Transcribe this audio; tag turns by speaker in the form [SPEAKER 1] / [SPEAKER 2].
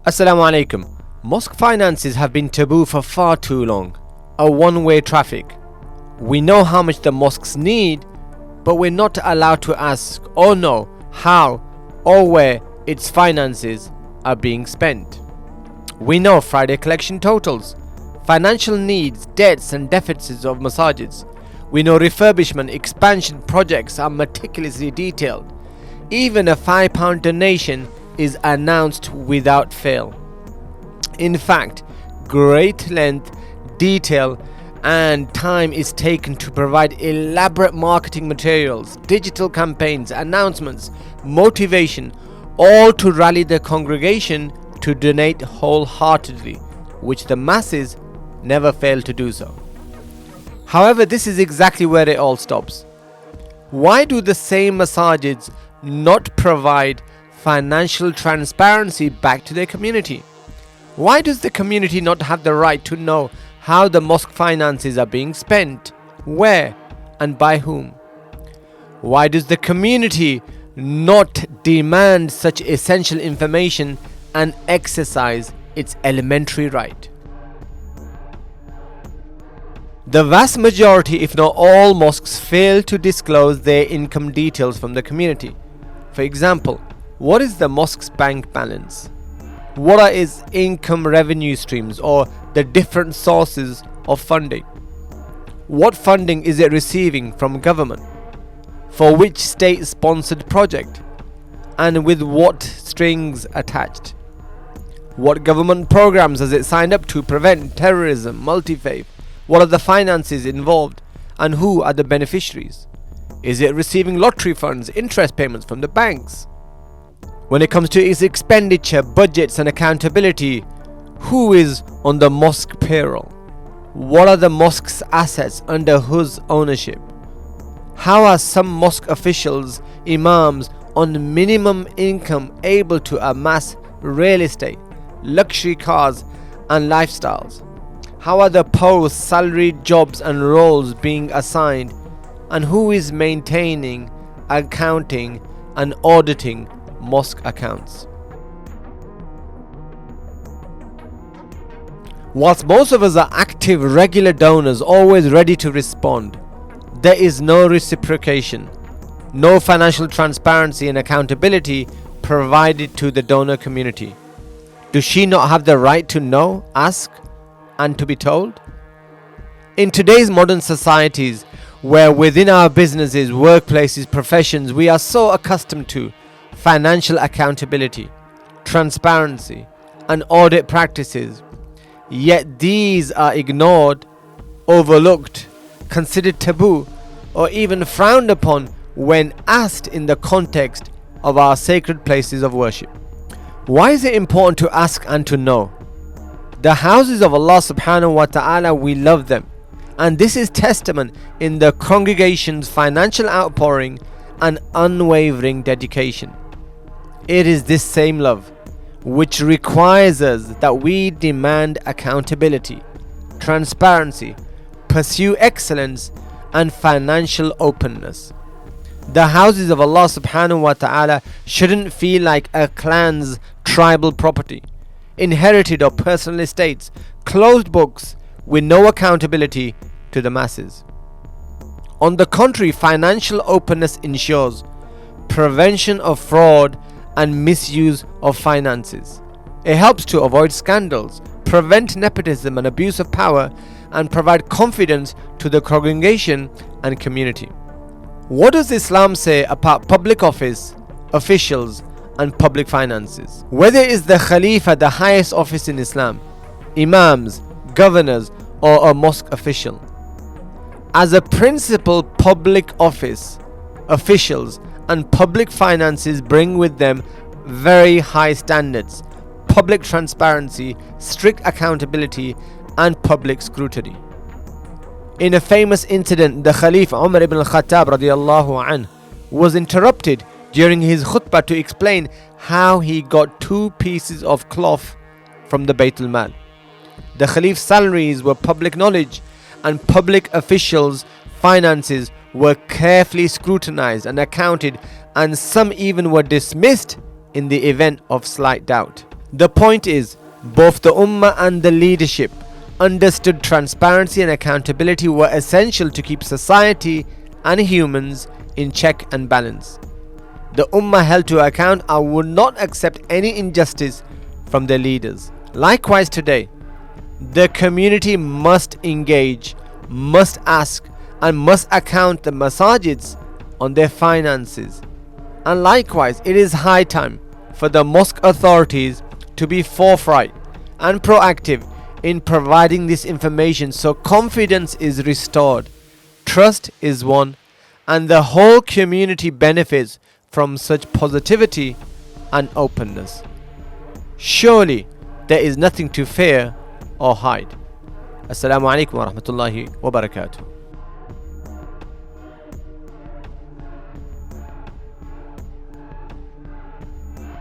[SPEAKER 1] Assalamu alaikum. Mosque finances have been taboo for far too long. A one-way traffic. We know how much the mosques need, but we're not allowed to ask or know how or where its finances are being spent. We know Friday collection totals, financial needs, debts and deficits of masajids. We know refurbishment, expansion projects are meticulously detailed. Even a £5 donation is announced without fail. In fact, great length, detail and time is taken to provide elaborate marketing materials, digital campaigns, announcements, motivation, all to rally the congregation to donate wholeheartedly, which the masses never fail to do so. However, this is exactly where it all stops. Why do the same masajids not provide financial transparency back to their community? Why does the community not have the right to know how the mosque finances are being spent, where and by whom? Why does the community not demand such essential information and exercise its elementary right? The vast majority, if not all mosques, fail to disclose their income details from the community. For example, what is the mosque's bank balance? What are its income revenue streams or the different sources of funding? What funding is it receiving from government? For which state-sponsored project? And with what strings attached? What government programs has it signed up to prevent terrorism, multi-faith? What are the finances involved and who are the beneficiaries? Is it receiving lottery funds, interest payments from the banks? When it comes to its expenditure, budgets and accountability, who is on the mosque payroll? What are the mosque's assets under whose ownership? How are some mosque officials, imams on minimum income able to amass real estate, luxury cars and lifestyles? How are the posts, salaried jobs and roles being assigned? And who is maintaining, accounting and auditing mosque accounts? Whilst most of us are active, regular donors, always ready to respond, there is no reciprocation, no financial transparency and accountability provided to the donor community. Does she not have the right to know, ask, and to be told? In today's modern societies, where within our businesses, workplaces, professions, we are so accustomed to financial accountability, transparency, and audit practices, yet these are ignored, overlooked, considered taboo, or even frowned upon when asked in the context of our sacred places of worship. Why is it important to ask and to know? The houses of Allah subhanahu wa ta'ala, we love them, and this is testament in the congregation's financial outpouring and unwavering dedication. It is this same love which requires us that we demand accountability, transparency, pursue excellence and financial openness. The houses of Allah subhanahu wa ta'ala shouldn't feel like a clan's tribal property, inherited or personal estates, closed books with no accountability to the masses. On the contrary, financial openness ensures prevention of fraud and misuse of finances. It helps to avoid scandals, prevent nepotism and abuse of power, and provide confidence to the congregation and community. What does Islam say about public office, officials, and public finances? Whether it is the Khalifa, the highest office in Islam, imams, governors, or a mosque official. As a principal, public office, officials, and public finances bring with them very high standards, public transparency, strict accountability, and public scrutiny. In a famous incident, the Khalif Umar ibn al-Khattab radiallahu anh was interrupted during his khutbah to explain how he got 2 pieces of cloth from the Baytul Mal. The Khalif's salaries were public knowledge, and public officials' finances were carefully scrutinized and accounted, and some even were dismissed in the event of slight doubt. The point is, both the Ummah and the leadership understood transparency and accountability were essential to keep society and humans in check and balance. The Ummah held to account and would not accept any injustice from their leaders. Likewise today, the community must engage, must ask, and must account the masajids on their finances. And likewise, it is high time for the mosque authorities to be forthright and proactive in providing this information so confidence is restored, trust is won, and the whole community benefits from such positivity and openness. Surely there is nothing to fear or hide. Assalamu alaikum wa rahmatullahi wa barakatuh.